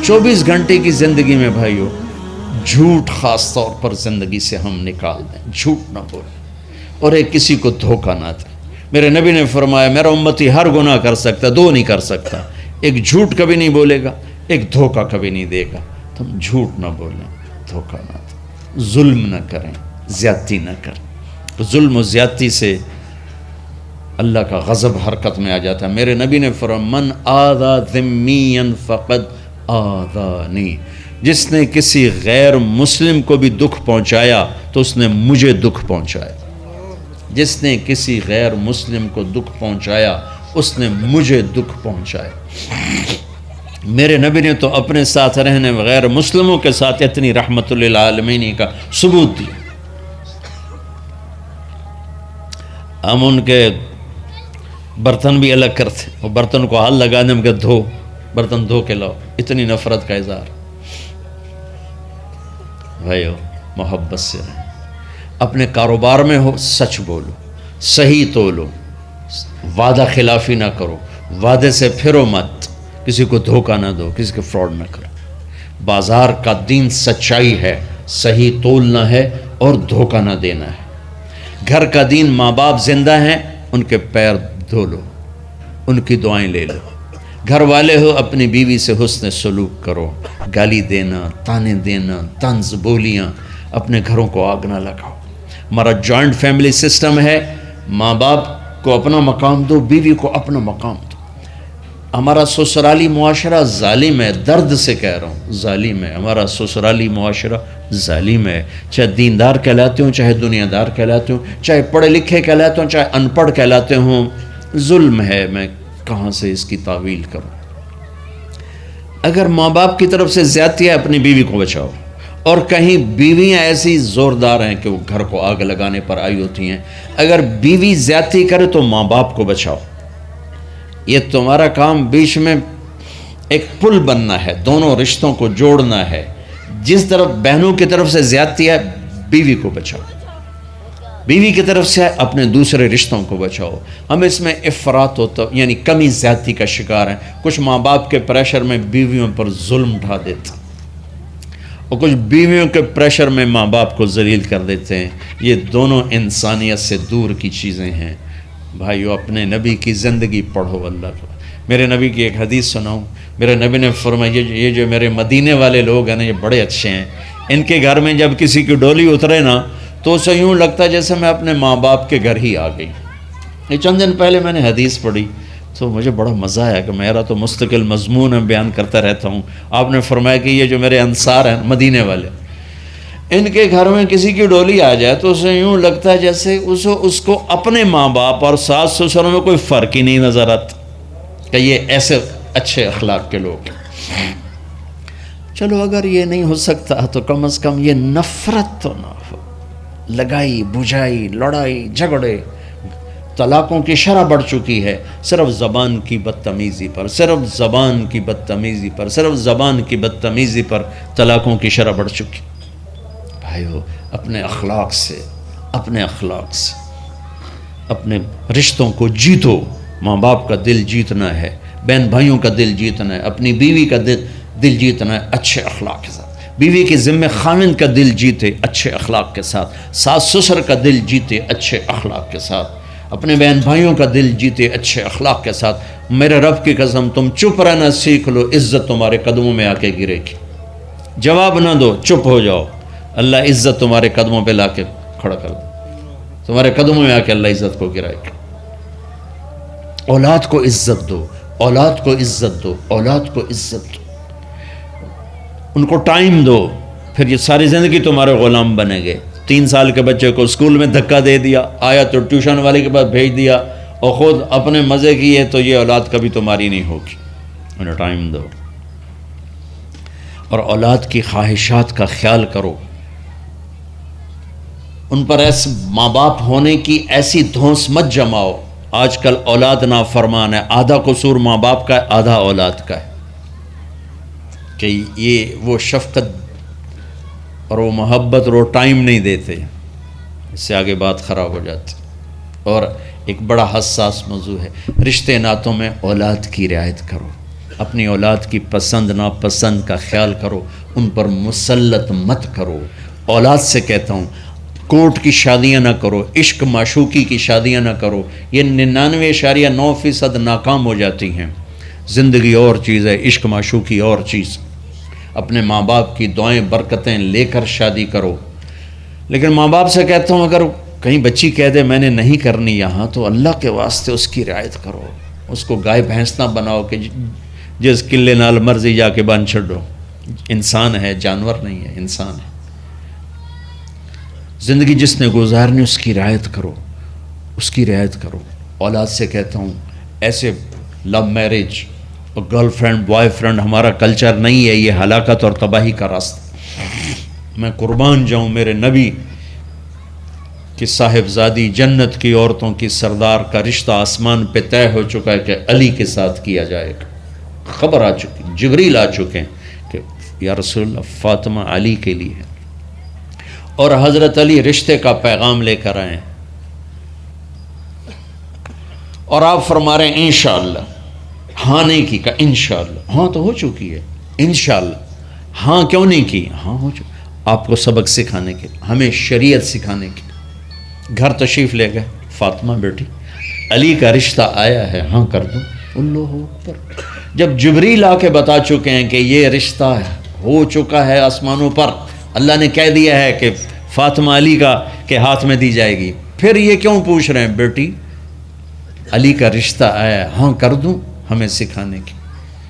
24 گھنٹے کی زندگی میں بھائیو جھوٹ خاص طور پر زندگی سے ہم نکال دیں، جھوٹ نہ بولیں اور ایک کسی کو دھوکہ نہ دیں۔ میرے نبی نے فرمایا میرا امتی ہر گناہ کر سکتا، دو نہیں کر سکتا، ایک جھوٹ کبھی نہیں بولے گا، ایک دھوکہ کبھی نہیں دے گا۔ تو ہم جھوٹ نہ بولیں، دھوکہ نہ دیں، ظلم نہ کریں، زیادتی نہ کریں۔ ظلم و زیادتی سے اللہ کا غضب حرکت میں آ جاتا ہے۔ میرے نبی نے فرمایا من آذا ذمیا فقد آذانی، جس نے کسی غیر مسلم کو بھی دکھ پہنچایا تو اس نے مجھے دکھ پہنچایا۔ جس نے کسی غیر مسلم کو دکھ پہنچایا اس نے مجھے دکھ پہنچایا۔ میرے نبی نے تو اپنے ساتھ رہنے غیر مسلموں کے ساتھ اتنی رحمت للعالمین کا ثبوت دیا۔ ہم ان کے برتن بھی الگ کرتے، وہ برتن کو ہاتھ لگانے میں کہ دھو، برتن دھو کے لاؤ، اتنی نفرت کا اظہار۔ بھائیو محبت سے رہیں، اپنے کاروبار میں ہو سچ بولو، صحیح تولو، وعدہ خلافی نہ کرو، وعدے سے پھرو مت، کسی کو دھوکہ نہ دو، کسی کو فراڈ نہ کرو۔ بازار کا دین سچائی ہے، صحیح تولنا ہے اور دھوکہ نہ دینا ہے۔ گھر کا دین ماں باپ زندہ ہیں، ان کے پیر دھو لو، ان کی دعائیں لے لو۔ گھر والے ہو اپنی بیوی سے حسن سلوک کرو، گالی دینا، تانے دینا، طنز بولیاں، اپنے گھروں کو آگ نہ لگاؤ۔ ہمارا جوائنٹ فیملی سسٹم ہے، ماں باپ کو اپنا مقام دو، بیوی کو اپنا مقام دو۔ ہمارا سسرالی معاشرہ ظالم ہے، درد سے کہہ رہا ہوں ظالم ہے، ہمارا سسرالی معاشرہ ظالم ہے، چاہے دیندار کہلاتے ہوں، چاہے دنیا دار کہلاتے ہوں، چاہے پڑھے لکھے کہلاتے ہوں، چاہے ان پڑھ کہلاتے ہوں، ظلم ہے۔ میں کہاں سے اس کی تعویل کروں؟ اگر ماں باپ کی طرف سے زیادتی ہے اپنی بیوی کو بچاؤ، اور کہیں بیویاں ایسی زوردار ہیں کہ وہ گھر کو آگ لگانے پر آئی ہوتی ہیں، اگر بیوی زیادتی کرے تو ماں باپ کو بچاؤ۔ یہ تمہارا کام بیچ میں ایک پل بننا ہے، دونوں رشتوں کو جوڑنا ہے۔ جس طرف بہنوں کی طرف سے زیادتی ہے بیوی کو بچاؤ، بیوی کی طرف سے اپنے دوسرے رشتوں کو بچاؤ۔ ہم اس میں افراط ہوتا یعنی کمی زیادتی کا شکار ہیں۔ کچھ ماں باپ کے پریشر میں بیویوں پر ظلم ڈھا دیتے ہیں، اور کچھ بیویوں کے پریشر میں ماں باپ کو ذلیل کر دیتے ہیں۔ یہ دونوں انسانیت سے دور کی چیزیں ہیں۔ بھائیو اپنے نبی کی زندگی پڑھو اللہ کو۔ میرے نبی کی ایک حدیث سناؤں، میرے نبی نے فرمایا یہ جو میرے مدینے والے لوگ ہیں نا یہ بڑے اچھے ہیں، ان کے گھر میں جب کسی کی ڈولی اترے نا تو اسے یوں لگتا ہے جیسے میں اپنے ماں باپ کے گھر ہی آ گئی۔ یہ چند دن پہلے میں نے حدیث پڑھی تو مجھے بڑا مزہ آیا کہ میرا تو مستقل مضمون میں بیان کرتا رہتا ہوں۔ آپ نے فرمایا کہ یہ جو میرے انصار ہیں مدینے والے، ان کے گھر میں کسی کی ڈولی آ جائے تو اسے یوں لگتا ہے جیسے اس کو اپنے ماں باپ اور ساس سسروں میں کوئی فرق ہی نہیں نظر آتا کہ یہ ایسے اچھے اخلاق کے لوگ ہیں۔ چلو اگر یہ نہیں ہو سکتا تو کم از کم یہ نفرت تو نہ ہو، لگائی بجھائی، لڑائی جھگڑے، طلاقوں کی شرح بڑھ چکی ہے صرف زبان کی بدتمیزی پر، صرف زبان کی بدتمیزی پر، صرف زبان کی بدتمیزی پر طلاقوں کی شرح بڑھ چکی۔ بھائیو اپنے اخلاق سے اپنے رشتوں کو جیتو۔ ماں باپ کا دل جیتنا ہے، بہن بھائیوں کا دل جیتنا ہے، اپنی بیوی کا دل جیتنا ہے اچھے اخلاق کے ساتھ۔ بیوی کے ذمہ خاوند کا دل جیتے اچھے اخلاق کے ساتھ، ساس سسر کا دل جیتے اچھے اخلاق کے ساتھ، اپنے بہن بھائیوں کا دل جیتے اچھے اخلاق کے ساتھ۔ میرے رب کی قسم تم چپ رہنا سیکھ لو، عزت تمہارے قدموں میں آ کے گرے گی۔ جواب نہ دو، چپ ہو جاؤ، اللہ عزت تمہارے قدموں پہ لا کے کھڑا کر دے، تمہارے قدموں میں آ کے اللہ عزت کو گرائے گا۔ اولاد کو عزت دو، اولاد کو عزت دو، اولاد کو عزت دو، ان کو ٹائم دو، پھر یہ ساری زندگی تمہارے غلام بنے گے۔ 3 سال کے بچے کو اسکول میں دھکا دے دیا، آیا تو ٹیوشن والے کے پاس بھیج دیا اور خود اپنے مزے کیے، تو یہ اولاد کبھی تمہاری نہیں ہوگی۔ انہیں ٹائم دو اور اولاد کی خواہشات کا خیال کرو، ان پر ایسے ماں باپ ہونے کی ایسی دھونس مت جماؤ۔ آج کل اولاد نافرمان ہے، آدھا قصور ماں باپ کا ہے، آدھا اولاد کا ہے، کہ یہ وہ شفقت اور وہ محبت اور وہ ٹائم نہیں دیتے، اس سے آگے بات خراب ہو جاتی۔ اور ایک بڑا حساس موضوع ہے، رشتے ناتوں میں اولاد کی رعایت کرو، اپنی اولاد کی پسند ناپسند کا خیال کرو، ان پر مسلط مت کرو۔ اولاد سے کہتا ہوں کورٹ کی شادیاں نہ کرو، عشق معشوقی کی شادیاں نہ کرو، یہ 99.9% ناکام ہو جاتی ہیں۔ زندگی اور چیز ہے، عشق معشوقی اور چیز۔ اپنے ماں باپ کی دعائیں برکتیں لے کر شادی کرو۔ لیکن ماں باپ سے کہتا ہوں اگر کہیں بچی کہہ دے میں نے نہیں کرنی یہاں، تو اللہ کے واسطے اس کی رعایت کرو، اس کو گائے بھینس نہ بناؤ کہ جس قلے نال مرضی جا کے بن چھڈو۔ انسان ہے، جانور نہیں ہے، انسان ہے۔ زندگی جس نے گزارنی اس کی رعایت کرو، اس کی رعایت کرو۔ اولاد سے کہتا ہوں ایسے لو میرج اور گرل فرینڈ بوائے فرینڈ ہمارا کلچر نہیں ہے، یہ ہلاکت اور تباہی کا راستہ۔ میں قربان جاؤں میرے نبی کہ صاحبزادی جنت کی عورتوں کی سردار کا رشتہ آسمان پہ طے ہو چکا ہے کہ علی کے ساتھ کیا جائے گا۔ خبر آ چکی، جبریل آ چکے ہیں کہ یا رسول اللہ فاطمہ علی کے لیے ہے، اور حضرت علی رشتے کا پیغام لے کر آئے ہیں، اور آپ فرما رہے ہیں انشاءاللہ۔ ہاں نہیں کی، کہا انشاءاللہ۔ ہاں تو ہو چکی ہے، انشاءاللہ۔ ہاں کیوں نہیں کی؟ ہاں ہو چکی۔ آپ کو سبق سکھانے کے، ہمیں شریعت سکھانے کے۔ گھر تشریف لے گئے، فاطمہ بیٹی علی کا رشتہ آیا ہے، ہاں کر دوں۔ اللہ اکبر۔ جب جبریل آ کے بتا چکے ہیں کہ یہ رشتہ ہو چکا ہے آسمانوں پر، اللہ نے کہہ دیا ہے کہ فاطمہ علی کا کے ہاتھ میں دی جائے گی، پھر یہ کیوں پوچھ رہے ہیں بیٹی علی کا رشتہ آیا ہے، ہاں کر دوں؟ ہمیں سکھانے کی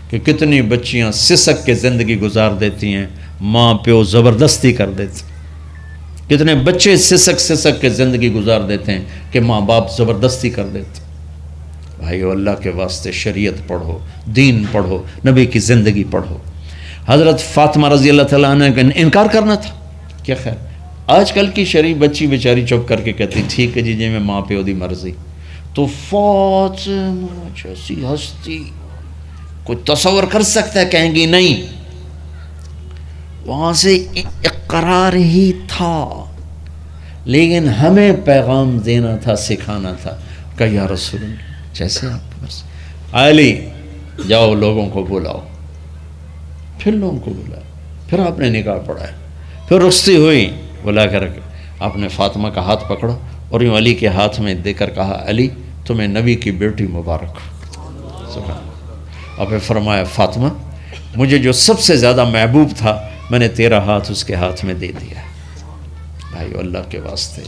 کہ کتنی بچیاں سسک کے زندگی گزار دیتی ہیں، ماں پیو زبردستی کر دیتے، کتنے بچے سسک کے زندگی گزار دیتے ہیں کہ ماں باپ زبردستی کر دیتے۔ بھائیو اللہ کے واسطے شریعت پڑھو، دین پڑھو، نبی کی زندگی پڑھو۔ حضرت فاطمہ رضی اللہ تعالیٰ عنہ کا انکار کرنا تھا، کیا خیر آج کل کی شریف بچی بیچاری چپ کر کے کہتی ٹھیک ہے جی میں ماں پیو دی مرضی۔ تو فاطمہ جیسی ہستی کوئی تصور کر سکتا ہے؟ کہیں گی نہیں، وہاں سے اقرار ہی تھا، لیکن ہمیں پیغام دینا تھا، سکھانا تھا کہ یا رسول اللہ جیسے آپ بس علی جاؤ لوگوں کو بلاؤ، پھر لوگوں کو بلایا، پھر آپ نے نکاح پڑھایا، پھر رخصتی ہوئی، بلا کر آپ نے فاطمہ کا ہاتھ پکڑا اور یوں علی کے ہاتھ میں دے کر کہا علی تمہیں نبی کی بیٹی مبارک ہو۔ اور پھر فرمایا فاطمہ مجھے جو سب سے زیادہ محبوب تھا میں نے تیرا ہاتھ اس کے ہاتھ میں دے دیا۔ بھائی اللہ کے واسطے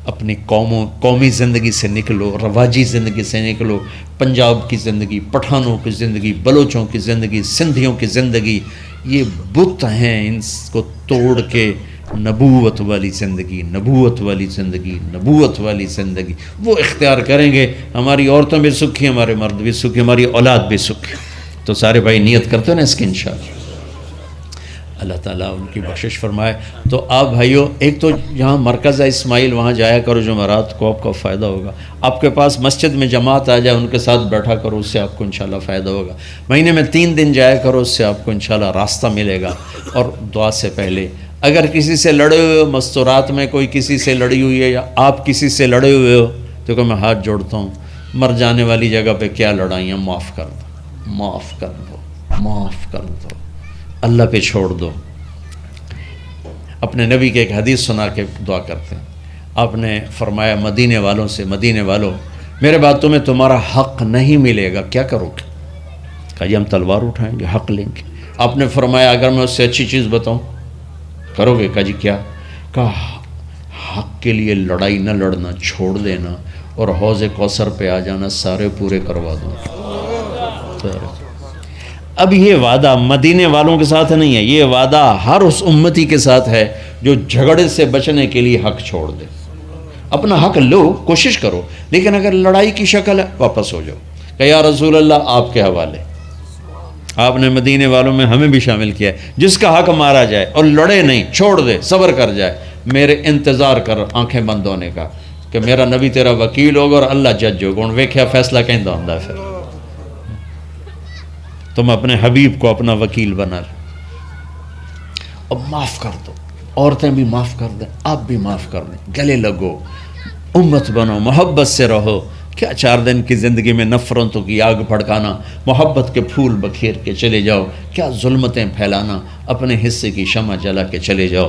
اپنی قومی زندگی سے نکلو، رواجی زندگی سے نکلو، پنجاب کی زندگی، پٹھانوں کی زندگی، بلوچوں کی زندگی، سندھیوں کی زندگی، یہ بت ہیں، ان کو توڑ کے نبوت والی زندگی، نبوت والی زندگی، نبوت والی زندگی وہ اختیار کریں گے، ہماری عورتیں بھی سکھی، ہمارے مرد بھی سکھی، ہماری اولاد بھی سکھی۔ تو سارے بھائی نیت کرتے ہیں نا اس کی انشاءاللہ، اللہ تعالیٰ ان کی بخشش فرمائے۔ تو آپ بھائیوں ایک تو یہاں مرکز ہے اسماعیل، وہاں جایا کرو جمعرات کو، آپ کا فائدہ ہوگا۔ آپ کے پاس مسجد میں جماعت آ جائے ان کے ساتھ بیٹھا کرو، اس سے آپ کو انشاءاللہ فائدہ ہوگا۔ مہینے میں 3 دن جایا کرو، اس سے آپ کو انشاءاللہ راستہ ملے گا۔ اور دعا سے پہلے اگر کسی سے لڑے ہوئے ہو، مستورات میں کوئی کسی سے لڑی ہوئی ہے یا آپ کسی سے لڑے ہوئے ہو، تو کہ میں ہاتھ جوڑتا ہوں، مر جانے والی جگہ پہ کیا لڑائیاں، معاف کر دو، معاف کر دو، معاف کر دو، اللہ پہ چھوڑ دو۔ اپنے نبی کے ایک حدیث سنا کے دعا کرتے ہیں، آپ نے فرمایا مدینے والوں سے، مدینے والوں میرے بعد تمہیں تمہارا حق نہیں ملے گا، کیا کرو گے؟ کہا جی ہم تلوار اٹھائیں گے، حق لیں گے۔ آپ نے فرمایا اگر میں اس سے اچھی چیز بتاؤں کرو گے؟ کہا جی کیا؟ کہا حق کے لیے لڑائی نہ لڑنا، چھوڑ دینا، اور حوض کوثر پہ آ جانا، سارے پورے کروا دوں۔ اب یہ وعدہ مدینے والوں کے ساتھ نہیں ہے، یہ وعدہ ہر اس امتی کے ساتھ ہے جو جھگڑے سے بچنے کے لیے حق چھوڑ دے۔ اپنا حق لو، کوشش کرو، لیکن اگر لڑائی کی شکل ہے واپس ہو جاؤ کہ یا رسول اللہ آپ کے حوالے۔ آپ نے مدینے والوں میں ہمیں بھی شامل کیا ہے، جس کا حق مارا جائے اور لڑے نہیں، چھوڑ دے، صبر کر جائے، میرے انتظار کر آنکھیں بند ہونے کا کہ میرا نبی تیرا وکیل ہوگا اور اللہ جج ہوگا، ان ویکھیا فیصلہ کہیں دا ہوندا ہے۔ پھر تم اپنے حبیب کو اپنا وکیل بنا لو۔ اب معاف کر دو، عورتیں بھی معاف کر دیں، آپ بھی معاف کر دیں، گلے لگو، امت بنو، محبت سے رہو کیا 4 دن کی زندگی میں نفرتوں کی آگ بھڑکانا، محبت کے پھول بکھیر کے چلے جاؤ، کیا ظلمتیں پھیلانا، اپنے حصے کی شمع جلا کے چلے جاؤ۔